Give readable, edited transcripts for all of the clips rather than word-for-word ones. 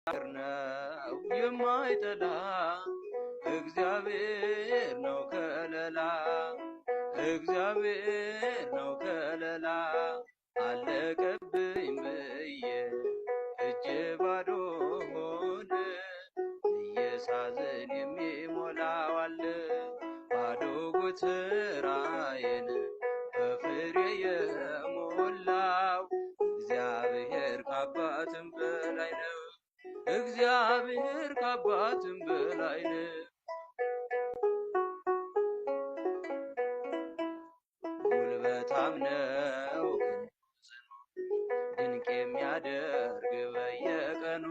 ነው የማይጠላ እግዚአብሔር ነው ከለላ እግዚአብሔር ነው ከለላ አለቀብኝ ብዬ እጄ ባዶ ሆነ እየሳዝን የሚሞላው አለ ባዶ ጎተራዬን በፍሬ የሞላው እግዚአብሔር ከአባትም በላይ ነው እግዚአብሔር ከአባትም በላይ ነው። ጉልበታም ነው ድንቅ የሚያደርግ በየቀኑ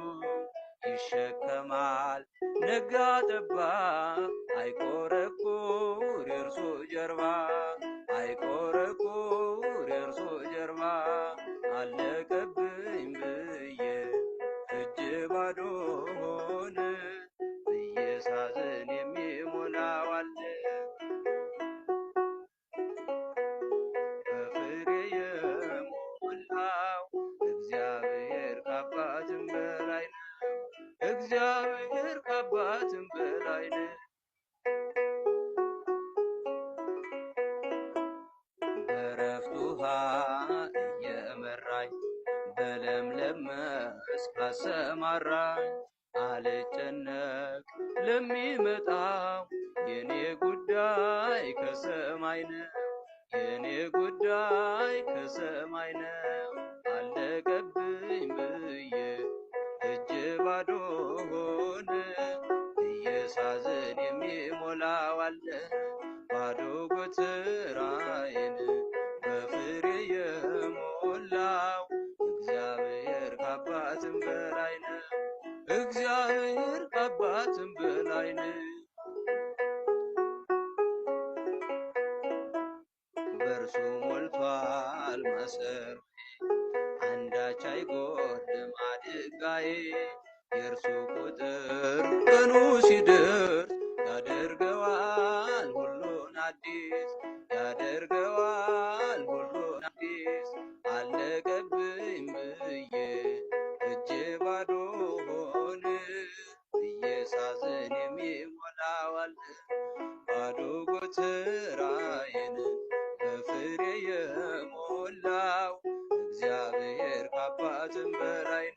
ይሸከማል ነጋ ጠባ አይቆረቁር የእርሱ ጀርባ አይቆረቁር የእርሱ ጀርባ አለቀብኝ ብዬ እጅ ባዶ ሆነ እየሳዝን የሚሞላው አለ በፍሬ የሞላው እግዚአብሔር ከአባትም በላይ ነው እግዚአብሔር ከአባትም በላይ ነው። በዕረፍት ውኃ እየመራኝ በለምለም መስክ አሰማራኝ አልጨነቅ ለሚመጣው የኔ ጉዳይ ከሰማይ ነው የኔ ጉዳይ ከሰማይ ነው አለቀብኝ ብዬ እጅ ባዶ ሆነ እየሳዝን የሚሞላው አለ ባዶ ጎተራዬን በፍሬ የሞላው እግዚአብሔር ከአባትም በላይ ነው እግዚአብሔር ከአባትም በላይ ነው። በእርሱ ሞልቷል ማሰሮዬ አንዳች አይጎድልም ማድጋዬ የእርሱ ቁጥር ቀኑ ሲደርስ ያደርገዋል ሁሉን አዲስ ያደርገዋል ሁሉን አዲስ አለቀብኝ ብዬ እጄ ባዶ ሆነ እየሳዝን የሚሞላው አለ ባዶ ጎተራዬን በፍሬ የሞላው እግዚአብሔር ከአባትም በላይ